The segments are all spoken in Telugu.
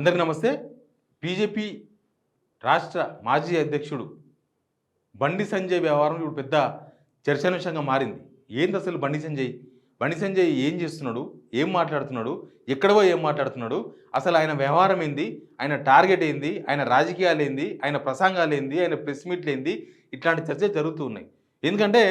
అందరికీ నమస్తే. బీజేపీ రాష్ట్ర మాజీ అధ్యక్షుడు బండి సంజయ్ వ్యవహారం ఇప్పుడు పెద్ద చర్చనీయాంశంగా మారింది. ఏంది అసలు బండి సంజయ్? బండి సంజయ్ ఏం చేస్తున్నాడు? ఏం మాట్లాడుతున్నాడు? ఎక్కడ పోయి ఏం మాట్లాడుతున్నాడు? అసలు ఆయన వ్యవహారం ఏంది? ఆయన టార్గెట్ ఏంది? ఆయన రాజకీయాలు ఏంది? ఆయన ప్రసంగాలు ఏంది? ఆయన ప్రెస్ మీట్లు ఏంది? ఇట్లాంటి చర్చలు జరుగుతూ ఉన్నాయి. ఎందుకంటే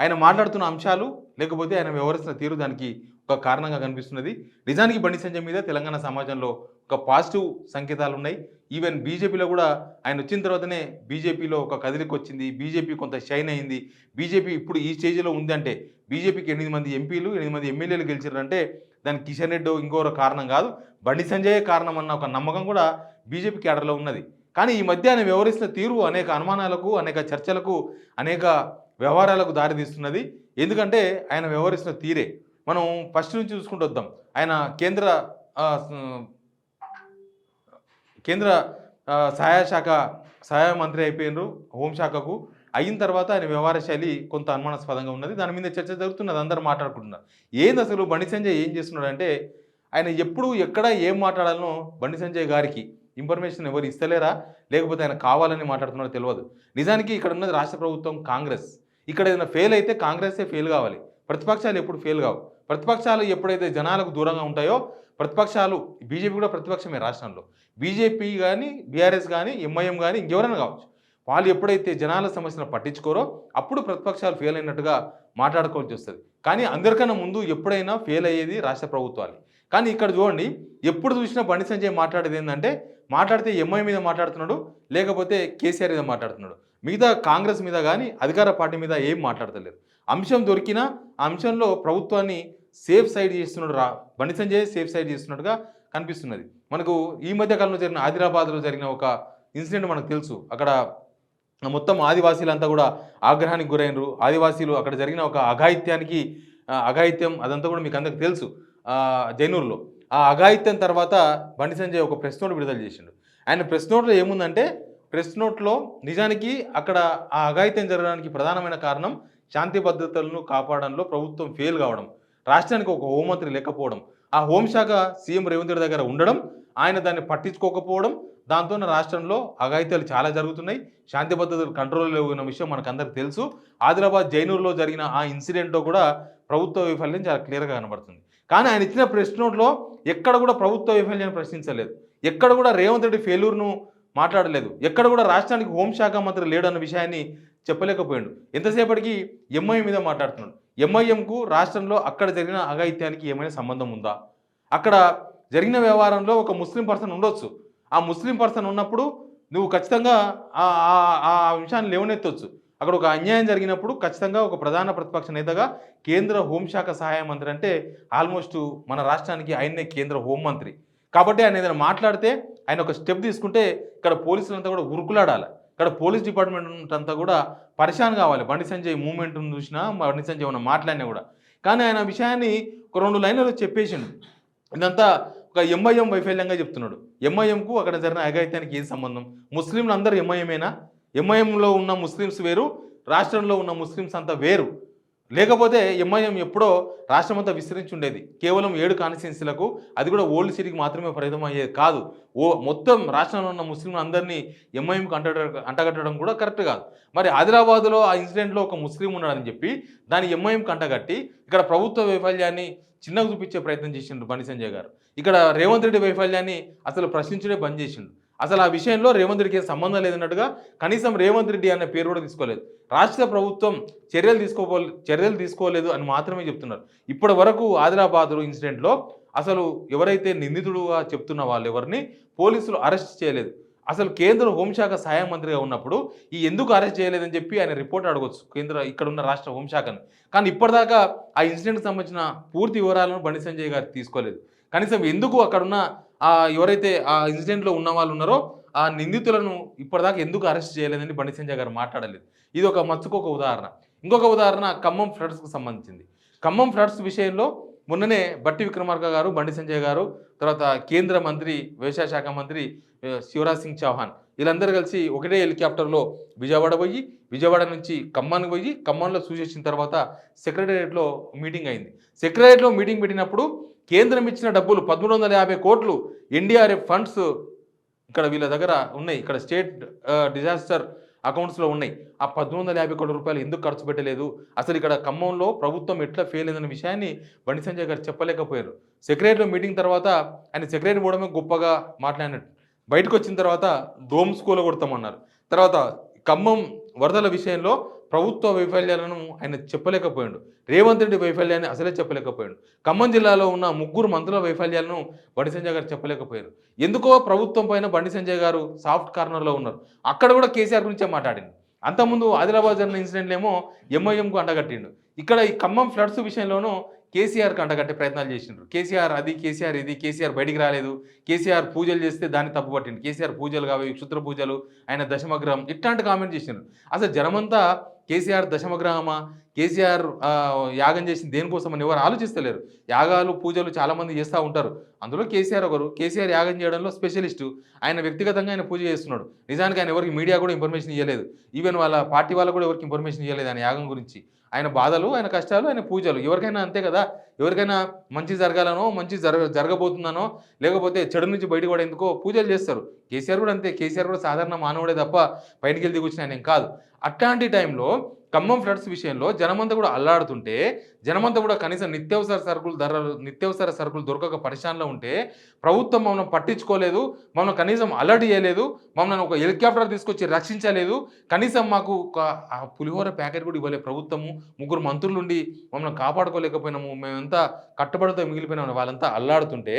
ఆయన మాట్లాడుతున్న అంశాలు లేకపోతే ఆయన వ్యవహరిస్తున్న తీరు దానికి ఒక కారణంగా కనిపిస్తున్నది. నిజానికి బండి సంజయ్ మీద తెలంగాణ సమాజంలో ఒక పాజిటివ్ సంకేతాలు ఉన్నాయి. ఈవెన్ బీజేపీలో కూడా ఆయన వచ్చిన తర్వాతనే బీజేపీలో ఒక కదిలికి వచ్చింది. బీజేపీ కొంత షైన్ అయింది. బీజేపీ ఇప్పుడు ఈ స్టేజ్లో ఉంది అంటే బీజేపీకి 8 మంది ఎంపీలు 8 మంది ఎమ్మెల్యేలు గెలిచారంటే దానికి కిషన్ రెడ్డి ఇంకోరో కారణం కాదు, బండి సంజయే కారణం అన్న ఒక నమ్మకం కూడా బీజేపీ క్యాడర్లో ఉన్నది. కానీ ఈ మధ్య ఆయన వ్యవహరిస్తున్న తీరు అనేక అనుమానాలకు, అనేక చర్చలకు, అనేక వ్యవహారాలకు దారితీస్తున్నది. ఎందుకంటే ఆయన వ్యవహరిస్తున్న తీరే మనం ఫస్ట్ నుంచి చూసుకుంటూ వద్దాం. ఆయన కేంద్ర సహాయ మంత్రి అయిపోయినారు హోంశాఖకు. అయిన తర్వాత ఆయన వ్యవహార శైలి కొంత అనుమానాస్పదంగా ఉన్నది. దాని మీద చర్చ జరుగుతున్నది, అందరూ మాట్లాడుకుంటున్నారు. ఏంది అసలు బండి సంజయ్ ఏం చేస్తున్నాడు అంటే ఆయన ఎప్పుడు ఎక్కడ ఏం మాట్లాడాలనో బండి సంజయ్ గారికి ఇన్ఫర్మేషన్ ఎవరు ఇస్తలేరా లేకపోతే ఆయన కావాలని మాట్లాడుతున్నారో తెలియదు. నిజానికి ఇక్కడ ఉన్నది రాష్ట్ర ప్రభుత్వం కాంగ్రెస్. ఇక్కడ ఏదైనా ఫెయిల్ అయితే కాంగ్రెసే ఫెయిల్ కావాలి, ప్రతిపక్షాలు ఎప్పుడు ఫెయిల్ కావు. ప్రతిపక్షాలు ఎప్పుడైతే జనాలకు దూరంగా ఉంటాయో ప్రతిపక్షాలు, బీజేపీ కూడా ప్రతిపక్షమే రాష్ట్రంలో, బీజేపీ కానీ బీఆర్ఎస్ కానీ ఎంఐఎం కానీ ఇంకెవరైనా కావచ్చు, వాళ్ళు ఎప్పుడైతే జనాల సమస్యను పట్టించుకోరో అప్పుడు ప్రతిపక్షాలు ఫెయిల్ అయినట్టుగా మాట్లాడుకోవాల్సి వస్తుంది. కానీ అందరికన్నా ముందు ఎప్పుడైనా ఫెయిల్ అయ్యేది రాష్ట్ర ప్రభుత్వాలు. కానీ ఇక్కడ చూడండి, ఎప్పుడు చూసినా బండి సంజయ్ మాట్లాడేది ఏంటంటే మాట్లాడితే ఎంఐ మీద మాట్లాడుతున్నాడు, లేకపోతే కేసీఆర్ మీద మాట్లాడుతున్నాడు. మిగతా కాంగ్రెస్ మీద కానీ అధికార పార్టీ మీద ఏం మాట్లాడతలేరు. అంశం దొరికినా ఆ అంశంలో ప్రభుత్వాన్ని సేఫ్ సైడ్ చేస్తున్నాడు బండి సంజయ్ సేఫ్ సైడ్ చేస్తున్నట్టుగా కనిపిస్తున్నది. మనకు ఈ మధ్య కాలంలో జరిగిన ఆదిలాబాద్లో జరిగిన ఒక ఇన్సిడెంట్ మనకు తెలుసు. అక్కడ మొత్తం ఆదివాసీలంతా కూడా ఆగ్రహానికి గురైనరు. ఆదివాసీలు అక్కడ జరిగిన ఒక అఘాయిత్యం అదంతా కూడా మీకు అందరికి తెలుసు. జైనూరులో ఆ అఘాయిత్యం తర్వాత బండి సంజయ్ ఒక ప్రెస్ నోట్ విడుదల చేసిండు. ఆయన ప్రెస్ నోట్లో ఏముందంటే, ప్రెస్ నోట్లో నిజానికి అక్కడ ఆ అఘాయిత్యం జరగడానికి ప్రధానమైన కారణం శాంతి భద్రతలను కాపాడంలో ప్రభుత్వం ఫెయిల్ కావడం, రాష్ట్రానికి ఒక హోంమంత్రి లేకపోవడం, ఆ హోంశాఖ సీఎం రేవంత్ రెడ్డి దగ్గర ఉండడం, ఆయన దాన్ని పట్టించుకోకపోవడం, దాంతో రాష్ట్రంలో అఘాయిత్యాలు చాలా జరుగుతున్నాయి, శాంతి భద్రతలు కంట్రోల్లో ఉన్న విషయం మనకు అందరికి తెలుసు. ఆదిలాబాద్ జైనూరులో జరిగిన ఆ ఇన్సిడెంట్లో కూడా ప్రభుత్వ వైఫల్యం చాలా క్లియర్గా కనబడుతుంది. కానీ ఆయన ఇచ్చిన ప్రెస్ నోట్లో ఎక్కడ కూడా ప్రభుత్వ వైఫల్యాన్ని ప్రశ్నించలేదు, ఎక్కడ కూడా రేవంత్ రెడ్డి ఫెయిల్యూర్ను మాట్లాడలేదు, ఎక్కడ కూడా రాష్ట్రానికి హోంశాఖ మంత్రి లేడు అన్న విషయాన్ని చెప్పలేకపోయాడు. ఎంతసేపటికి ఎంఐఎం మీద మాట్లాడుతున్నాడు. ఎంఐఎంకు రాష్ట్రంలో అక్కడ జరిగిన అఘాయిత్యానికి ఏమైనా సంబంధం ఉందా? అక్కడ జరిగిన వ్యవహారంలో ఒక ముస్లిం పర్సన్ ఉండొచ్చు. ఆ ముస్లిం పర్సన్ ఉన్నప్పుడు నువ్వు ఖచ్చితంగా ఆ అంశాన్ని లేవనెత్తవచ్చు. అక్కడ ఒక అన్యాయం జరిగినప్పుడు ఖచ్చితంగా ఒక ప్రధాన ప్రతిపక్ష నేతగా కేంద్ర హోంశాఖ సహాయ మంత్రి అంటే ఆల్మోస్ట్ మన రాష్ట్రానికి ఆయనే కేంద్ర హోంమంత్రి కాబట్టి ఆయన ఏదైనా మాట్లాడితే ఆయన ఒక స్టెప్ తీసుకుంటే ఇక్కడ పోలీసులంతా కూడా ఉరుకులాడాలి, ఇక్కడ పోలీస్ డిపార్ట్మెంట్ అంతా కూడా పరిశాన్ కావాలి. బండి సంజయ్ మూమెంట్ చూసినా, బండి సంజయ్ ఏమైనా మాట్లాడినా కూడా. కానీ ఆయన విషయాన్ని ఒక 2 లైన్లలో చెప్పేసిండు. ఇదంతా ఒక ఎంఐఎం వైఫల్యంగా చెప్తున్నాడు. ఎంఐఎంకు అక్కడ జరిగిన అఘాయిత్యానికి ఏం సంబంధం? ముస్లింలు అందరూ ఎంఐఎమేనా? ఎంఐఎంలో ఉన్న ముస్లిమ్స్ వేరు, రాష్ట్రంలో ఉన్న ముస్లిమ్స్ అంతా వేరు. లేకపోతే ఎంఐఎం ఎప్పుడో రాష్ట్రం అంతా విస్తరించి ఉండేది. కేవలం 7 కాన్స్టిట్యున్సీలకు, అది కూడా ఓల్డ్ సిటీకి మాత్రమే పరిమితం అయ్యేది కాదు. మొత్తం రాష్ట్రంలో ఉన్న ముస్లింలు అందరినీ ఎంఐఎంకి అంటగట్టడం కూడా కరెక్ట్ కాదు. మరి ఆదిలాబాద్లో ఆ ఇన్సిడెంట్లో ఒక ముస్లిం ఉన్నాడని చెప్పి దాన్ని ఎంఐఎంకి అంటగట్టి ఇక్కడ ప్రభుత్వ వైఫల్యాన్ని చిన్నగా చూపించే ప్రయత్నం చేసిండు బండి సంజయ్ గారు. ఇక్కడ రేవంత్ రెడ్డి వైఫల్యాన్ని అసలు ప్రశ్నించడే బంద్ చేసిండు. అసలు ఆ విషయంలో రేవంత్ రెడ్డికి సంబంధం లేదన్నట్టుగా కనీసం రేవంత్ రెడ్డి అనే పేరు కూడా తీసుకోలేదు. రాష్ట్ర ప్రభుత్వం చర్యలు తీసుకోలేదు అని మాత్రమే చెప్తున్నారు. ఇప్పటి వరకు ఆదిలాబాద్ ఇన్సిడెంట్లో అసలు ఎవరైతే నిందితుడుగా చెప్తున్న వాళ్ళు ఎవరిని పోలీసులు అరెస్ట్ చేయలేదు. అసలు కేంద్ర హోంశాఖ సహాయ మంత్రిగా ఉన్నప్పుడు ఎందుకు అరెస్ట్ చేయలేదని చెప్పి ఆయన రిపోర్ట్ అడగవచ్చు ఇక్కడ ఉన్న రాష్ట్ర హోంశాఖను. కానీ ఇప్పటిదాకా ఆ ఇన్సిడెంట్కి సంబంధించిన పూర్తి వివరాలను బండి సంజయ్ గారు తీసుకోలేదు. కనీసం ఎందుకు అక్కడున్న ఎవరైతే ఆ ఇన్సిడెంట్లో ఉన్న వాళ్ళు ఉన్నారో ఆ నిందితులను ఇప్పటిదాకా ఎందుకు అరెస్ట్ చేయలేదని బండి సంజయ్ గారు మాట్లాడలేదు. ఇది ఒక మచ్చుకొక ఉదాహరణ. ఇంకొక ఉదాహరణ ఖమ్మం ఫ్లడ్స్కు సంబంధించింది. ఖమ్మం ఫ్లడ్స్ విషయంలో మొన్ననే బట్టి విక్రమార్క గారు, బండి సంజయ్ గారు, తర్వాత కేంద్ర మంత్రి వ్యవసాయ శాఖ మంత్రి శివరాజ్ సింగ్ చౌహాన్ వీళ్ళందరూ కలిసి ఒకటే హెలికాప్టర్లో విజయవాడ నుంచి ఖమ్మానికి పోయి ఖమ్మంలో చూసేసిన తర్వాత సెక్రటేరియట్లో మీటింగ్ అయింది. సెక్రటేరియట్లో మీటింగ్ పెట్టినప్పుడు కేంద్రం ఇచ్చిన డబ్బులు 1350 కోట్లు ఎన్డీఆర్ఎఫ్ ఫండ్స్ ఇక్కడ వీళ్ళ దగ్గర ఉన్నాయి, ఇక్కడ స్టేట్ డిజాస్టర్ అకౌంట్స్లో ఉన్నాయి. ఆ 1,350 కోట్ల రూపాయలు ఎందుకు ఖర్చు పెట్టలేదు, అసలు ఇక్కడ ఖమ్మంలో ప్రభుత్వం ఎట్లా ఫెయిల్ అయిందన్న విషయాన్ని బండి సంజయ్ గారు చెప్పలేకపోయారు. సెక్రటరీలో మీటింగ్ తర్వాత ఆయన సెక్రటరీ పోవడమే గొప్పగా మాట్లాడినట్టు, బయటకు వచ్చిన తర్వాత దోమ్ స్కూల్ కొడతామన్నారు. తర్వాత ఖమ్మం వరదల విషయంలో ప్రభుత్వ వైఫల్యాలను ఆయన చెప్పలేకపోయాడు. రేవంత్ రెడ్డి వైఫల్యాన్ని అసలే చెప్పలేకపోయాడు. ఖమ్మం జిల్లాలో ఉన్న 3 మంత్రుల వైఫల్యాలను బండి సంజయ్ గారు చెప్పలేకపోయారు. ఎందుకో ప్రభుత్వం పైన బండి సంజయ్ గారు సాఫ్ట్ కార్నర్లో ఉన్నారు. అక్కడ కూడా కేసీఆర్ గురించే మాట్లాడింది. అంతకుముందు ఆదిలాబాద్ జరిగిన ఇన్సిడెంట్లేమో ఎంఐఎంకు అండగట్టిండు. ఇక్కడ ఈ ఖమ్మం ఫ్లడ్స్ విషయంలోనూ కేసీఆర్కి అండగట్టే ప్రయత్నాలు చేసిండ్రు. కేసీఆర్ అది, కేసీఆర్ ఇది, కేసీఆర్ బయటికి రాలేదు, కేసీఆర్ పూజలు చేస్తే దాన్ని తప్పుపట్టిండు, కేసీఆర్ పూజలు కావి క్షుద్ర పూజలు, ఆయన దశమగ్రహం, ఇట్లాంటి కామెంట్ చేసిండ్రు. అసలు జనమంతా కేసీఆర్ దశమగ్రహమా, కేసీఆర్ యాగం చేసింది దేనికోసం అని ఎవరు ఆలోచిస్తలేరు. యాగాలు పూజలు చాలామంది చేస్తూ ఉంటారు, అందులో కేసీఆర్ ఒకరు. కేసీఆర్ యాగం చేయడంలో స్పెషలిస్టు. ఆయన వ్యక్తిగతంగా ఆయన పూజ చేస్తున్నాడు. నిజానికి ఆయన ఎవరికి మీడియా కూడా ఇన్ఫర్మేషన్ ఇవ్వలేదు, ఈవెన్ వాళ్ళ పార్టీ వాళ్ళకు కూడా ఎవరికి ఇన్ఫర్మేషన్ ఇవ్వలేదు ఆయన యాగం గురించి. ఆయన బాధలు, ఆయన కష్టాలు, ఆయన పూజలు, ఎవరికైనా అంతే కదా. ఎవరికైనా మంచి జరగాలనో, మంచి జరగబోతుందనో, లేకపోతే చెడు నుంచి బయటపడేందుకో పూజలు చేస్తారు. కేసీఆర్ కూడా అంతే. కేసీఆర్ కూడా సాధారణ మానవుడే తప్ప పైనకి వెళ్ళి దిగొచ్చిన ఆయన ఏం కాదు. అట్లాంటి టైంలో ఖమ్మం ఫ్లడ్స్ విషయంలో జనమంతా కూడా అల్లాడుతుంటే, జనమంతా కూడా కనీసం నిత్యావసర సరుకులు దొరకక పరిశానలో ఉంటే ప్రభుత్వం మమ్మల్ని పట్టించుకోలేదు, మమ్మల్ని కనీసం అలర్ట్ చేయలేదు, మమ్మల్ని ఒక హెలికాప్టర్ తీసుకొచ్చి రక్షించలేదు, కనీసం మాకు ఒక పులిహోర ప్యాకెట్ కూడా ఇవ్వలేదు ప్రభుత్వము, 3 మంత్రులు ఉండి మమ్మల్ని కాపాడుకోలేకపోయినాము, మేమంతా కట్టుబడితో మిగిలిపోయినాము. వాళ్ళంతా అల్లాడుతుంటే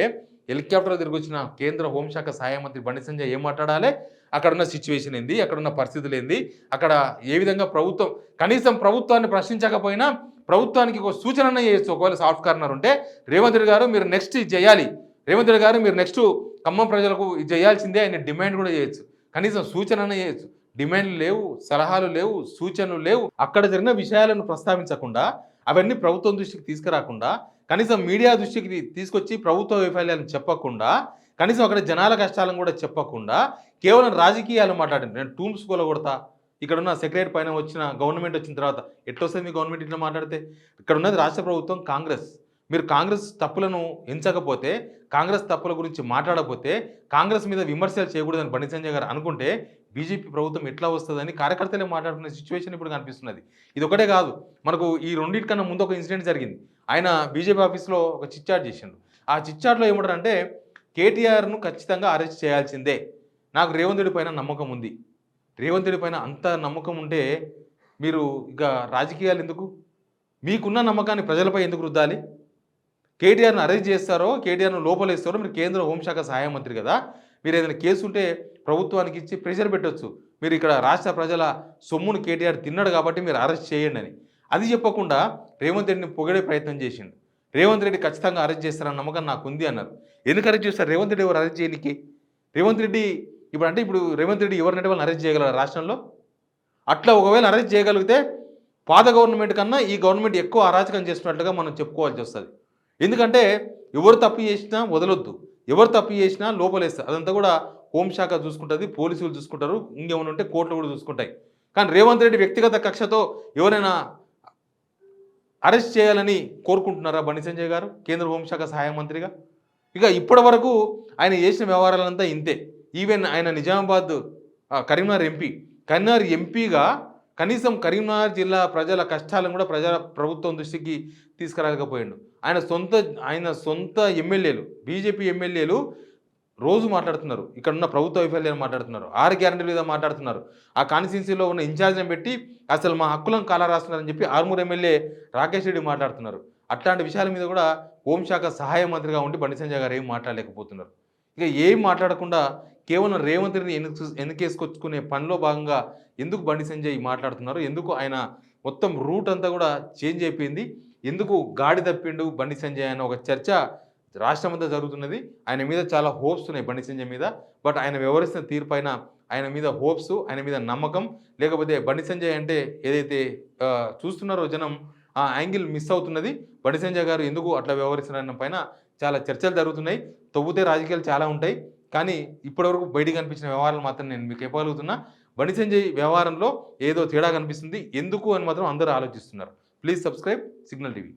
హెలికాప్టర్ తిరిగి వచ్చిన కేంద్ర హోంశాఖ సహాయ మంత్రి బండి సంజయ్ ఏం మాట్లాడాలి, అక్కడున్న సిచ్యువేషన్ ఏంది, అక్కడున్న పరిస్థితులు ఏంది, అక్కడ ఏ విధంగా ప్రభుత్వం కనీసం ప్రభుత్వాన్ని ప్రశ్నించకపోయినా ప్రభుత్వానికి ఒక సూచన చేయొచ్చు. ఒకవేళ సాఫ్ట్ కార్నర్ ఉంటే రేవంత్ రెడ్డి గారు మీరు నెక్స్ట్ ఇది చేయాలి, రేవంత్ రెడ్డి గారు మీరు నెక్స్ట్ ఖమ్మం ప్రజలకు ఇది చేయాల్సిందే ఆయన డిమాండ్ కూడా చేయొచ్చు. కనీసం సూచన చేయొచ్చు. డిమాండ్లు లేవు, సలహాలు లేవు, సూచనలు లేవు. అక్కడ జరిగిన విషయాలను ప్రస్తావించకుండా, అవన్నీ ప్రభుత్వం దృష్టికి తీసుకురాకుండా, కనీసం మీడియా దృష్టికి తీసుకొచ్చి ప్రభుత్వ వైఫల్యాలను చెప్పకుండా, కనీసం అక్కడ జనాల కష్టాలను కూడా చెప్పకుండా కేవలం రాజకీయాలు మాట్లాడింది. నేను టూమ్స్ కొడతా, ఇక్కడున్న సెక్రటరీ పైన వచ్చిన గవర్నమెంట్ వచ్చిన తర్వాత ఎట్లొస్తుంది మీ గవర్నమెంట్ ఇట్లా మాట్లాడితే? ఇక్కడ ఉన్నది రాష్ట్ర ప్రభుత్వం, కాంగ్రెస్. మీరు కాంగ్రెస్ తప్పులను ఎంచకపోతే, కాంగ్రెస్ తప్పుల గురించి మాట్లాడకపోతే, కాంగ్రెస్ మీద విమర్శలు చేయకూడదని బండి సంజయ్ గారు అనుకుంటే బీజేపీ ప్రభుత్వం ఎట్లా వస్తుందని కార్యకర్తలే మాట్లాడుకునే సిచ్యువేషన్ ఇప్పుడు కనిపిస్తున్నది. ఇది ఒకటే కాదు, మనకు ఈ రెండింటికన్నా ముందు ఒక ఇన్సిడెంట్ జరిగింది. ఆయన బీజేపీ ఆఫీస్లో ఒక చిట్చాట్ చేసిండు. ఆ చిట్చాట్లో ఏమంటారంటే కేటీఆర్ను ఖచ్చితంగా అరెస్ట్ చేయాల్సిందే, నాకు రేవంత్ రెడ్డి పైన నమ్మకం ఉంది, రేవంత్ రెడ్డి పైన అంత నమ్మకం ఉంటే మీరు ఇక రాజకీయాలు ఎందుకు, మీకున్న నమ్మకాన్ని ప్రజలపై ఎందుకు రుద్దాలి? కేటీఆర్ను అరెస్ట్ చేస్తారో, కేటీఆర్ను లోపలేస్తారో, మీరు కేంద్ర హోంశాఖ సహాయ మంత్రి కదా, మీరు ఏదైనా కేసు ఉంటే ప్రభుత్వానికి ఇచ్చి ప్రెషర్ పెట్టవచ్చు. మీరు ఇక్కడ రాష్ట్ర ప్రజల సొమ్మును కేటీఆర్ తిన్నాడు కాబట్టి మీరు అరెస్ట్ చేయండి అని. అది చెప్పకుండా రేవంత్ రెడ్డిని పొగిడే ప్రయత్నం చేసిండు. రేవంత్ రెడ్డి ఖచ్చితంగా అరెస్ట్ చేస్తారన్న నమ్మకం నాకు ఉంది అన్నారు. ఎందుకు అరెస్ట్ చేస్తారు? రేవంత్ రెడ్డి ఎవరు అరెస్ట్ చేయడానికి? రేవంత్ రెడ్డి ఇప్పుడు రేవంత్ రెడ్డి ఎవరినంటే వాళ్ళని అరెస్ట్ చేయగలరు రాష్ట్రంలో? అట్లా ఒకవేళ అరెస్ట్ చేయగలిగితే పాత గవర్నమెంట్ కన్నా ఈ గవర్నమెంట్ ఎక్కువ అరాచకం చేస్తున్నట్లుగా మనం చెప్పుకోవాల్సి వస్తుంది. ఎందుకంటే ఎవరు తప్పు చేసినా వదలొద్దు, ఎవరు తప్పు చేసినా లోపలేస్తారు. అదంతా కూడా హోంశాఖ చూసుకుంటుంది, పోలీసులు చూసుకుంటారు, ఇంకేమైనా ఉంటే కోర్టులు కూడా చూసుకుంటాయి. కానీ రేవంత్ రెడ్డి వ్యక్తిగత కక్షతో ఎవరైనా అరెస్ట్ చేయాలని కోరుకుంటున్నారా బండి సంజయ్ గారు కేంద్ర హోంశాఖ సహాయ మంత్రిగా? ఇక ఇప్పటి వరకు ఆయన చేసిన వ్యవహారాలంతా ఇంతే. ఈవెన్ ఆయన నిజామాబాద్ కరీంనగర్ ఎంపీగా కనీసం కరీంనగర్ జిల్లా ప్రజల కష్టాలను కూడా ప్రభుత్వం దృష్టికి తీసుకురాలేకపోయాడు. ఆయన సొంత ఎమ్మెల్యేలు, బీజేపీ ఎమ్మెల్యేలు రోజు మాట్లాడుతున్నారు, ఇక్కడ ఉన్న ప్రభుత్వ వైఫల్యాన్ని మాట్లాడుతున్నారు, 6 గ్యారెంటీల మీద మాట్లాడుతున్నారు. ఆ కాన్స్టిట్యున్సీలో ఉన్న ఇన్ఛార్జ్ని పెట్టి అసలు మా హక్కులను కాలరాస్తున్నారని చెప్పి ఆర్మూర్ ఎమ్మెల్యే రాకేష్ రెడ్డి మాట్లాడుతున్నారు. అట్లాంటి విషయాల మీద కూడా హోంశాఖ సహాయ మంత్రిగా ఉండి బండి సంజయ్ గారు ఏం మాట్లాడలేకపోతున్నారు. ఇక ఏం మాట్లాడకుండా కేవలం రేవంత్ రెడ్డిని వెనుకేసుకొచ్చుకునే పనిలో భాగంగా ఎందుకు బండి సంజయ్ మాట్లాడుతున్నారు, ఎందుకు ఆయన మొత్తం రూట్ అంతా కూడా చేంజ్ అయిపోయింది, ఎందుకు గాడి తప్పిండు బండి సంజయ్ అన్న ఒక చర్చ రాష్ట్రమంతా జరుగుతున్నది. ఆయన మీద చాలా హోప్స్ ఉన్నాయి బండి సంజయ్ మీద. బట్ ఆయన వ్యవహరిస్తున్న తీరుపైన ఆయన మీద హోప్స్, ఆయన మీద నమ్మకం లేకపోతే బండి సంజయ్ అంటే ఏదైతే చూస్తున్నారో జనం ఆ యాంగిల్ మిస్ అవుతున్నది. బండి సంజయ్ గారు ఎందుకు అట్లా వ్యవహరిస్తున్నారన్న పైన చాలా చర్చలు జరుగుతున్నాయి. తవ్వుతే రాజకీయాలు చాలా ఉంటాయి, కానీ ఇప్పటివరకు బయటికి కనిపించిన వ్యవహారాలు మాత్రం నేను మీకు చెప్పగలుగుతున్నా. బండి సంజయ్ వ్యవహారంలో ఏదో తేడా కనిపిస్తుంది, ఎందుకు అని మాత్రం అందరూ ఆలోచిస్తున్నారు. Please subscribe signal TV.